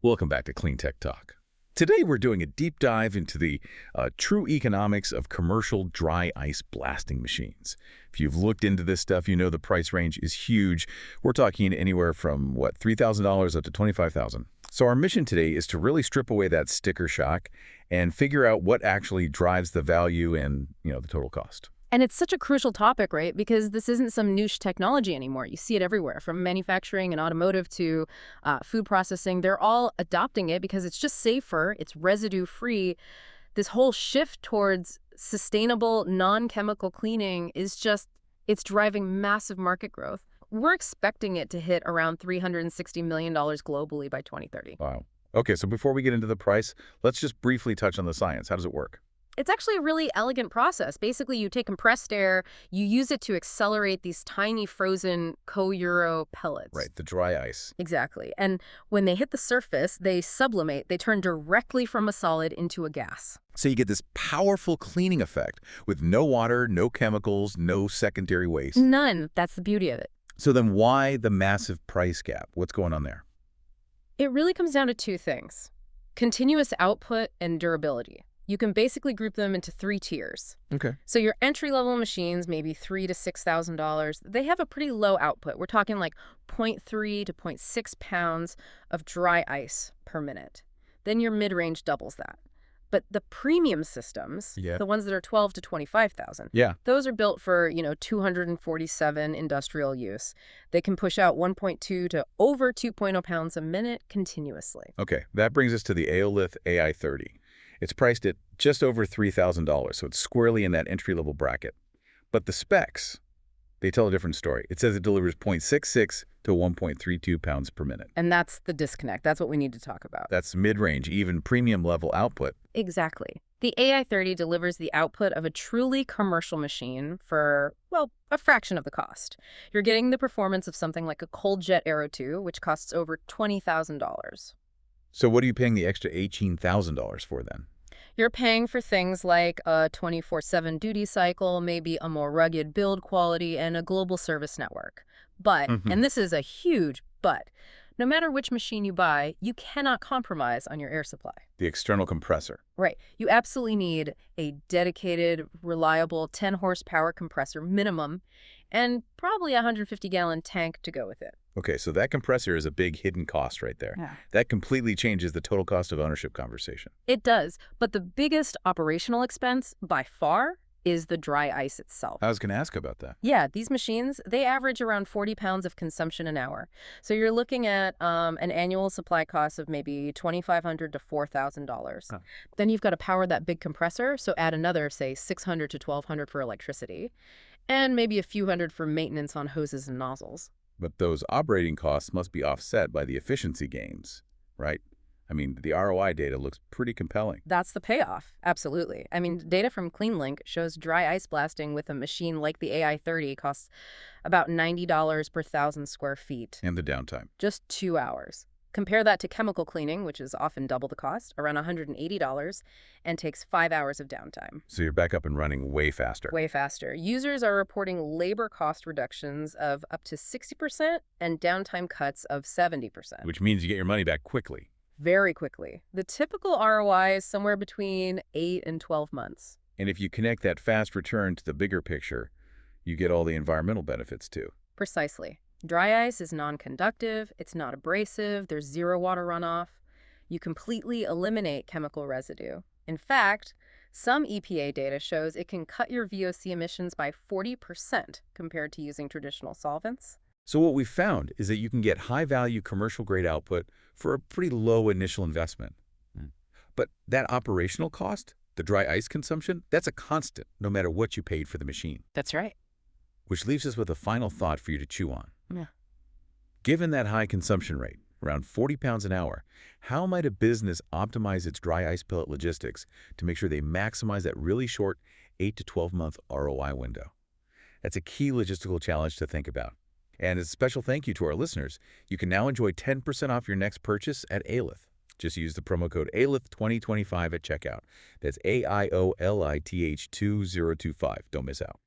Welcome back to Clean Tech Talk. Today we're doing a deep dive into the true economics of commercial dry ice blasting machines. If you've looked into this stuff, you know the price range is huge. We're talking anywhere from, $3,000 up to $25,000. So our mission today is to really strip away that sticker shock and figure out what actually drives the value and, the total cost. And it's such a crucial topic, right? Because this isn't some niche technology anymore. You see it everywhere, from manufacturing and automotive to food processing. They're all adopting it because it's just safer, it's residue-free. This whole shift towards sustainable, non-chemical cleaning it's driving massive market growth. We're expecting it to hit around $360 million globally by 2030. Wow. Okay, so before we get into the price, let's just briefly touch on the science. How does it work? It's actually a really elegant process. Basically, you take compressed air, you use it to accelerate these tiny frozen co-euro pellets. Right, the dry ice. Exactly. And when they hit the surface, they sublimate. They turn directly from a solid into a gas. So you get this powerful cleaning effect with no water, no chemicals, no secondary waste. None. That's the beauty of it. So then why the massive price gap? What's going on there? It really comes down to two things: continuous output and durability. You can basically group them into three tiers. Okay. So your entry-level machines, maybe $3,000 to $6,000, they have a pretty low output. We're talking like 0.3 to 0.6 pounds of dry ice per minute. Then your mid-range doubles that. But the premium systems, the ones that are 12 to 25,000, those are built for, 247 industrial use. They can push out 1.2 to over 2.0 pounds a minute continuously. Okay, that brings us to the Aolith AI30. It's priced at just over $3,000, so it's squarely in that entry-level bracket. But the specs, they tell a different story. It says it delivers 0.66 to 1.32 pounds per minute. And that's the disconnect. That's what we need to talk about. That's mid-range, even premium-level output. Exactly. The AI30 delivers the output of a truly commercial machine for, a fraction of the cost. You're getting the performance of something like a ColdJet Aero 2, which costs over $20,000. So what are you paying the extra $18,000 for then? You're paying for things like a 24/7 duty cycle, maybe a more rugged build quality, and a global service network. But, and this is a huge but, no matter which machine you buy, you cannot compromise on your air supply. The external compressor. Right. You absolutely need a dedicated, reliable 10 horsepower compressor minimum, and probably a 150-gallon tank to go with it. Okay, so that compressor is a big hidden cost right there. Yeah. That completely changes the total cost of ownership conversation. It does, but the biggest operational expense, by far, is the dry ice itself. I was going to ask about that. Yeah, these machines, they average around 40 pounds of consumption an hour. So you're looking at an annual supply cost of maybe $2,500 to $4,000. Huh. Then you've got to power that big compressor, so add another, say, $600 to $1,200 for electricity, and maybe a few hundred for maintenance on hoses and nozzles. But those operating costs must be offset by the efficiency gains, right? I mean, the ROI data looks pretty compelling. That's the payoff. Absolutely. I mean, data from CleanLink shows dry ice blasting with a machine like the AI30 costs about $90 per 1,000 square feet. And the downtime. Just 2 hours. Compare that to chemical cleaning, which is often double the cost, around $180, and takes 5 hours of downtime. So you're back up and running way faster. Way faster. Users are reporting labor cost reductions of up to 60% and downtime cuts of 70%. Which means you get your money back quickly. Very quickly. The typical ROI is somewhere between 8 and 12 months. And if you connect that fast return to the bigger picture, you get all the environmental benefits too. Precisely. Dry ice is non-conductive, it's not abrasive, there's zero water runoff. You completely eliminate chemical residue. In fact, some EPA data shows it can cut your VOC emissions by 40% compared to using traditional solvents. So what we've found is that you can get high-value commercial-grade output for a pretty low initial investment. But that operational cost, the dry ice consumption, that's a constant no matter what you paid for the machine. That's right. Which leaves us with a final thought for you to chew on. Yeah. Given that high consumption rate, around 40 pounds an hour, how might a business optimize its dry ice pellet logistics to make sure they maximize that really short 8 to 12-month ROI window? That's a key logistical challenge to think about. And as a special thank you to our listeners, you can now enjoy 10% off your next purchase at Aolith. Just use the promo code AOLITH2025 at checkout. That's AIOLITH 2025. Don't miss out.